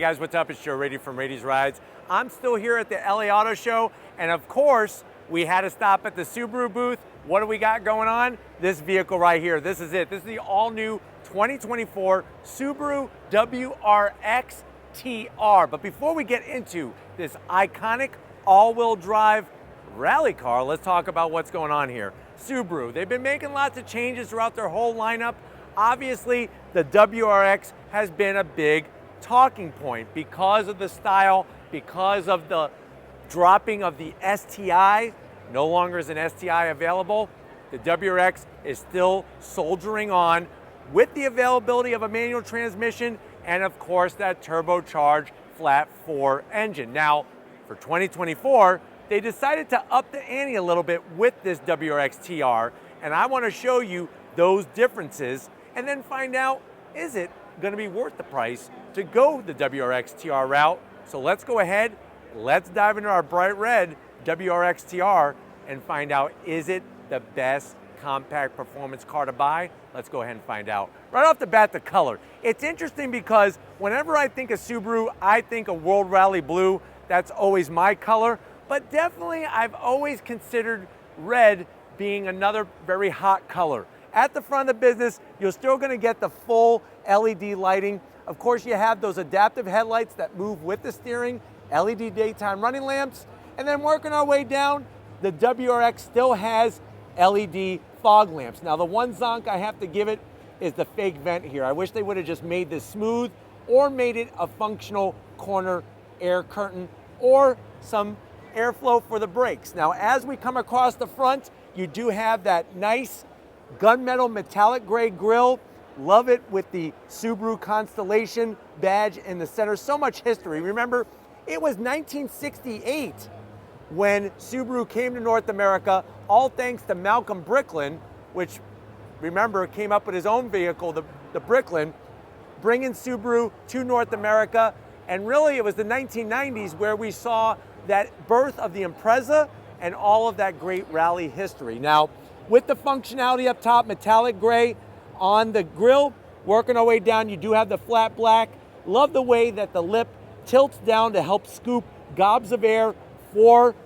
guys, what's up? It's Joe Raiti from Raiti's Rides. I'm still here at the LA Auto Show, and of course, we had to stop at the Subaru booth. What do we got going on? This vehicle right here. This is it. This is the all-new 2024 Subaru WRX TR. But before we get into this iconic all-wheel drive rally car, let's talk about what's going on here. Subaru, they've been making lots of changes throughout their whole lineup. Obviously, the WRX has been a big talking point because of the style, because of the dropping of the STI. No longer is an STI available. The WRX is still soldiering on with the availability of a manual transmission and of course that turbocharged flat 4 engine. Now, for 2024, they decided to up the ante a little bit with this WRX TR, and I want to show you those differences and then find out, is it going to be worth the price to go the WRX TR route? So let's go ahead, let's dive into our bright red WRX TR and find out, is it the best compact performance car to buy? Let's go ahead and find out. Right off the bat, the color. It's interesting because whenever I think of Subaru, I think of World Rally Blue. That's always my color, but definitely I've always considered red being another very hot color. At the front of the business, you're still gonna get the full LED lighting. Of course, you have those adaptive headlights that move with the steering, LED daytime running lamps, and then working our way down, the WRX still has LED fog lamps. Now, the one zonk I have to give it is the fake vent here. I wish they would have just made this smooth or made it a functional corner air curtain or some airflow for the brakes. Now, as we come across the front, you do have that nice gunmetal metallic gray grille. Love it with the Subaru Constellation badge in the center. So much history. Remember, it was 1968 when Subaru came to North America, all thanks to Malcolm Bricklin, which, remember, came up with his own vehicle, the Bricklin, bringing Subaru to North America. And really, it was the 1990s where we saw that birth of the Impreza and all of that great rally history. Now, with the functionality up top, metallic gray on the grille, working our way down, you do have the flat black. Love the way that the lip tilts down to help scoop gobs of air for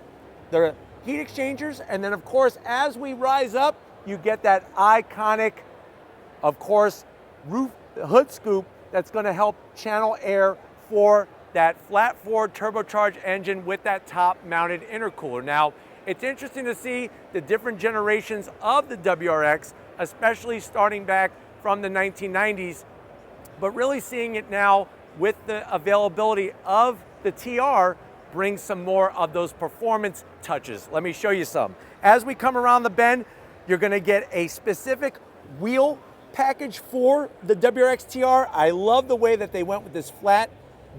the heat exchangers. And then, of course, as we rise up, you get that iconic, of course, roof hood scoop that's going to help channel air for that flat 4 turbocharged engine with that top-mounted intercooler. Now, it's interesting to see the different generations of the WRX, especially starting back from the 1990s, but really seeing it now with the availability of the TR brings some more of those performance touches. Let me show you some. As we come around the bend, you're gonna get a specific wheel package for the WRX TR. I love the way that they went with this flat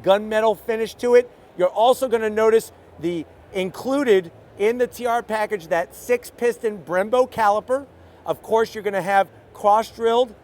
gunmetal finish to it. You're also gonna notice the included in the TR package, that 6-piston Brembo caliper. Of course, you're gonna have cross-drilled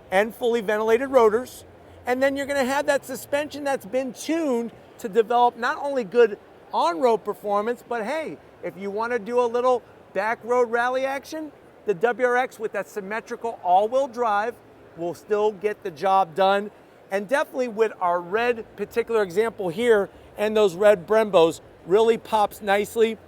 and fully ventilated rotors. And then you're gonna have that suspension that's been tuned to develop not only good on-road performance, but hey, if you wanna do a little back road rally action, the WRX with that symmetrical all-wheel drive will still get the job done. And definitely with our red particular example here and those red Brembos really pops nicely.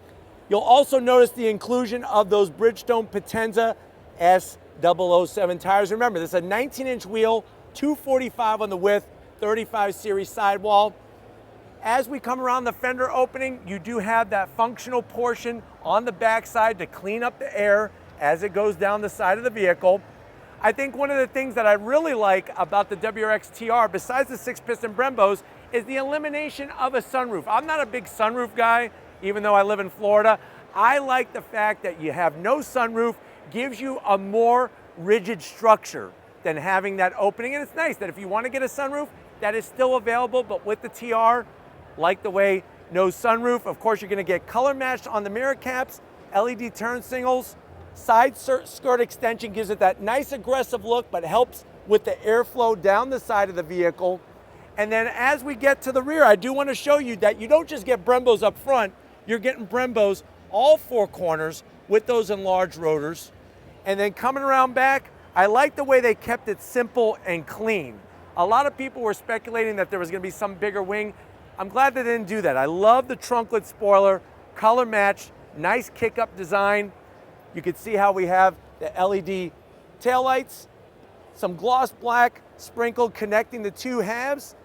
You'll also notice the inclusion of those Bridgestone Potenza S007 tires. Remember, this is a 19-inch wheel, 245 on the width, 35 series sidewall. As we come around the fender opening, you do have that functional portion on the backside to clean up the air as it goes down the side of the vehicle. I think one of the things that I really like about the WRX TR, besides the 6-piston Brembos, is the elimination of a sunroof. I'm not a big sunroof guy, even though I live in Florida. I like the fact that you have no sunroof, gives you a more rigid structure than having that opening. And it's nice that if you want to get a sunroof, that is still available, but with the TR, like the way no sunroof. Of course, you're going to get color matched on the mirror caps, LED turn signals, side skirt extension gives it that nice aggressive look, but helps with the airflow down the side of the vehicle. And then as we get to the rear, I do want to show you that you don't just get Brembos up front, you're getting Brembos all 4 corners with those enlarged rotors. And then coming around back, I like the way they kept it simple and clean. A lot of people were speculating that there was going to be some bigger wing. I'm glad they didn't do that. I love the trunklet spoiler, color matched, nice kick-up design. You can see how we have the LED taillights, some gloss black sprinkled connecting the two halves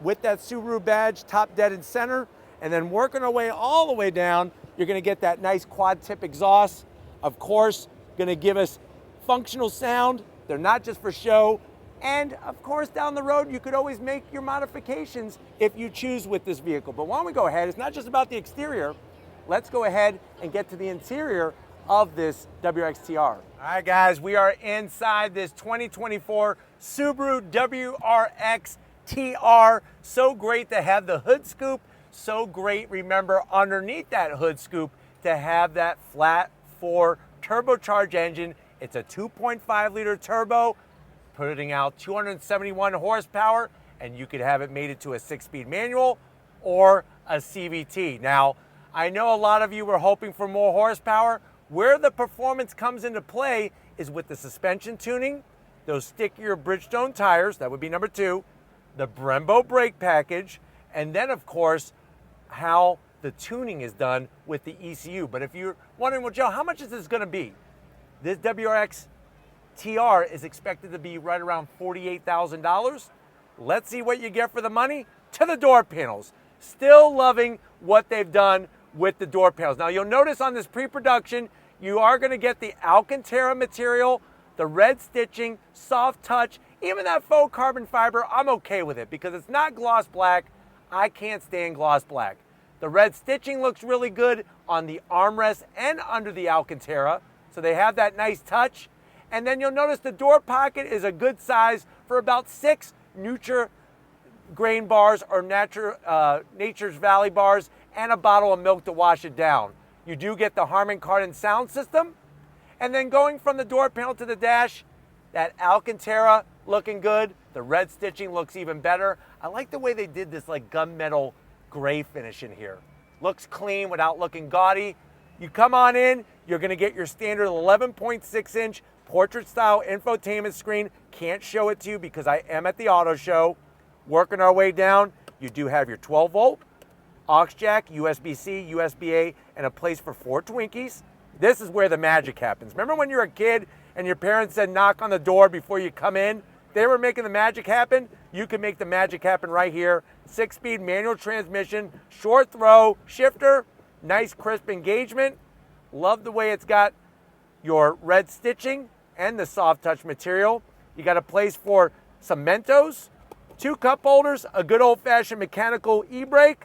with that Subaru badge top dead in center, and then working our way all the way down, you're going to get that nice quad tip exhaust. Of course, going to give us functional sound. They're not just for show. And of course, down the road, you could always make your modifications if you choose with this vehicle. But why don't we go ahead? It's not just about the exterior. Let's go ahead and get to the interior of this WRX TR. All right, guys, we are inside this 2024 Subaru WRX TR. So great to have the hood scoop. So great, remember, underneath that hood scoop to have that flat 4 turbocharged engine. It's a 2.5 liter turbo, putting out 271 horsepower, and you could have it mated to a 6-speed manual or a CVT. Now, I know a lot of you were hoping for more horsepower. Where the performance comes into play is with the suspension tuning, those stickier Bridgestone tires, that would be number 2, the Brembo brake package, and then of course, how the tuning is done with the ECU. But if you're wondering, well, Joe, how much is this gonna be? This WRX TR is expected to be right around $48,000. Let's see what you get for the money. To the door panels. Still loving what they've done with the door panels. Now you'll notice on this pre-production, you are gonna get the Alcantara material, the red stitching, soft touch, even that faux carbon fiber. I'm okay with it because it's not gloss black. I can't stand gloss black. The red stitching looks really good on the armrest and under the Alcantara. So they have that nice touch. And then you'll notice the door pocket is a good size for about 6 Nutra grain bars or Nature's Valley bars and a bottle of milk to wash it down. You do get the Harman Kardon sound system. And then going from the door panel to the dash, that Alcantara looking good. The red stitching looks even better. I like the way they did this like gunmetal gray finish in here. Looks clean without looking gaudy. You come on in, you're gonna get your standard 11.6-inch portrait style infotainment screen. Can't show it to you because I am at the auto show. Working our way down, you do have your 12-volt, aux jack, USB-C, USB-A, and a place for 4 Twinkies. This is where the magic happens. Remember when you were a kid and your parents said knock on the door before you come in? They were making the magic happen. You can make the magic happen right here. 6-speed manual transmission, short throw, shifter, nice crisp engagement. Love the way it's got your red stitching and the soft touch material. You got a place for some Mentos, 2 cup holders, a good old-fashioned mechanical e-brake,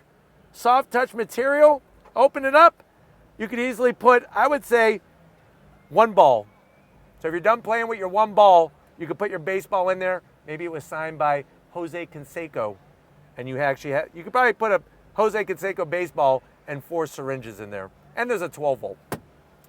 soft touch material. Open it up. You could easily put, I would say, 1 ball. So if you're done playing with your 1 ball, you could put your baseball in there. Maybe it was signed by Jose Canseco. And you actually have, you could probably put a Jose Canseco baseball and 4 syringes in there. And there's a 12-volt.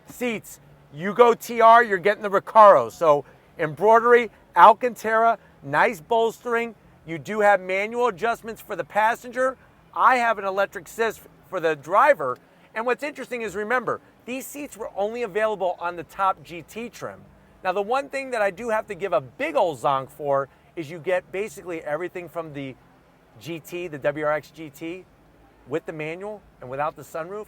Seats, you go TR, you're getting the Recaros. So embroidery, Alcantara, nice bolstering. You do have manual adjustments for the passenger. I have an electric assist for the driver. And what's interesting is, remember, these seats were only available on the top GT trim. Now, the one thing that I do have to give a big old zonk for is you get basically everything from the GT, the WRX GT, with the manual and without the sunroof.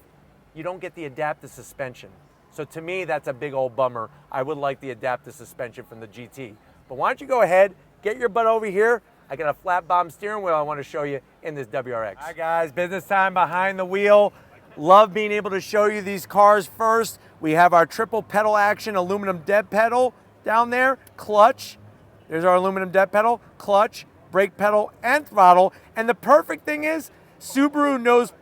You don't get the adaptive suspension. So to me, that's a big old bummer. I would like the adaptive suspension from the GT. But why don't you go ahead, get your butt over here. I got a flat bottom steering wheel I want to show you in this WRX. All right, guys, business time behind the wheel. Love being able to show you these cars first. We have our triple pedal action aluminum dead pedal down there, clutch. There's our aluminum dead pedal, clutch, brake pedal, and throttle. And the perfect thing is, Subaru knows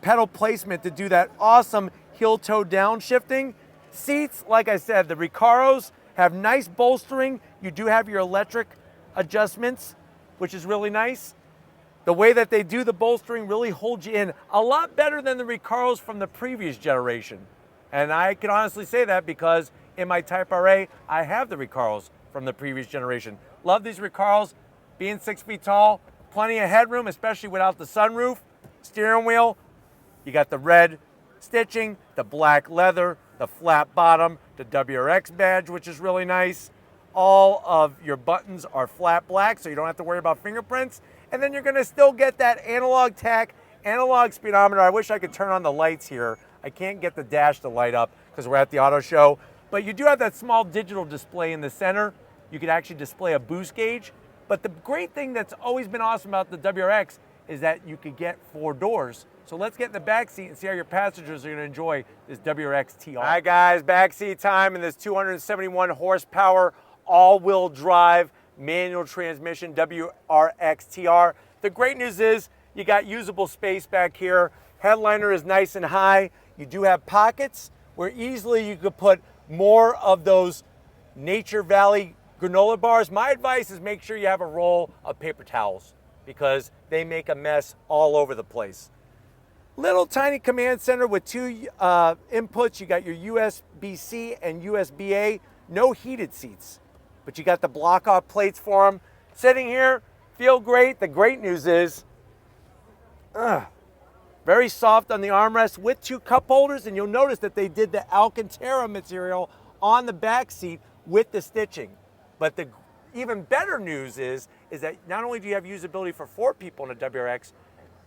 pedal placement to do that awesome heel-toe downshifting. Seats, like I said, the Recaros have nice bolstering. You do have your electric adjustments, which is really nice. The way that they do the bolstering really holds you in a lot better than the Recaros from the previous generation. And I can honestly say that because in my Type RA, I have the Recaros from the previous generation. Love these Recaros, being 6 feet tall, plenty of headroom, especially without the sunroof. Steering wheel, you got the red stitching, the black leather, the flat bottom, the WRX badge, which is really nice. All of your buttons are flat black, so you don't have to worry about fingerprints. And then you're gonna still get that analog tach, analog speedometer. I wish I could turn on the lights here. I can't get the dash to light up because we're at the auto show. But you do have that small digital display in the center. You could actually display a boost gauge. But the great thing that's always been awesome about the WRX is that you could get 4 doors. So let's get in the back seat and see how your passengers are gonna enjoy this WRX TR. All right guys, back seat time in this 271 horsepower, all-wheel drive, manual transmission WRX TR. The great news is you got usable space back here. Headliner is nice and high. You do have pockets where easily you could put more of those Nature Valley granola bars. My advice is make sure you have a roll of paper towels because they make a mess all over the place. Little tiny command center with 2 inputs. You got your USB-C and USB-A. No heated seats, but you got the block-off plates for them. Sitting here, feel great. The great news is, very soft on the armrest with 2 cup holders, and you'll notice that they did the Alcantara material on the back seat with the stitching. But the even better news is that not only do you have usability for 4 people in a WRX,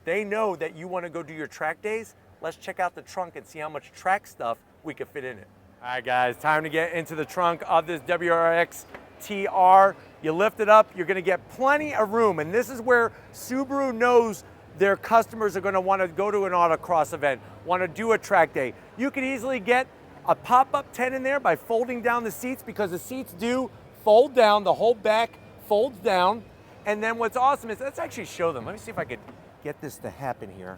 they know that you want to go do your track days. Let's check out the trunk and see how much track stuff we can fit in it. All right guys, time to get into the trunk of this WRX TR. You lift it up, you're gonna get plenty of room, and this is where Subaru knows their customers are gonna wanna go to an autocross event, wanna do a track day. You could easily get a pop-up tent in there by folding down the seats because the seats do fold down, the whole back folds down. And then what's awesome is, let's actually show them. Let me see if I could get this to happen here.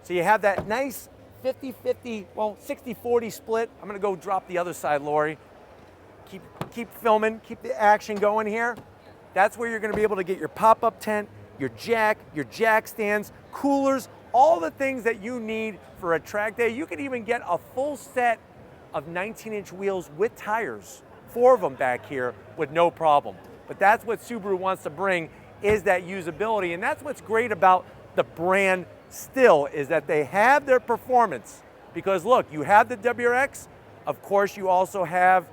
So you have that nice 50-50, well, 60-40 split. I'm gonna go drop the other side, Lori. Keep filming, keep the action going here. That's where you're gonna be able to get your pop-up tent, your jack stands, coolers, all the things that you need for a track day. You could even get a full set of 19-inch wheels with tires, 4 of them back here with no problem. But that's what Subaru wants to bring, is that usability. And that's what's great about the brand still, is that they have their performance. Because look, you have the WRX, of course you also have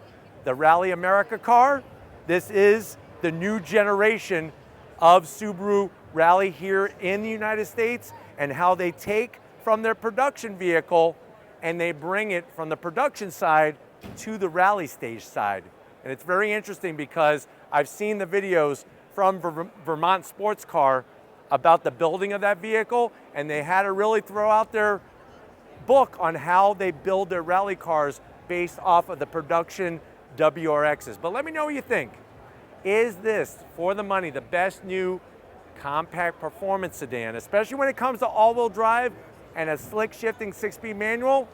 the Rally America car. This is the new generation of Subaru Rally here in the United States, and how they take from their production vehicle and they bring it from the production side to the rally stage side. And it's very interesting because I've seen the videos from Vermont Sports Car about the building of that vehicle, and they had to really throw out their book on how they build their rally cars based off of the production WRXs. But let me know what you think. Is this, for the money, the best new compact performance sedan, especially when it comes to all-wheel drive and a slick shifting 6-speed manual?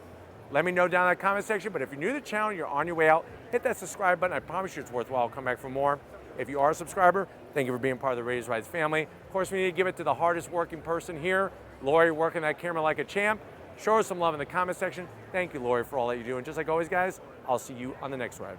Let me know down in the comment section. But if you're new to the channel, you're on your way out, hit that subscribe button. I promise you it's worthwhile. Come back for more. If you are a subscriber, thank you for being part of the Raiti Rides family. Of course, we need to give it to the hardest working person here, Lori, working that camera like a champ. Show her some love in the comment section. Thank you, Lori, for all that you do. And just like always, guys, I'll see you on the next ride.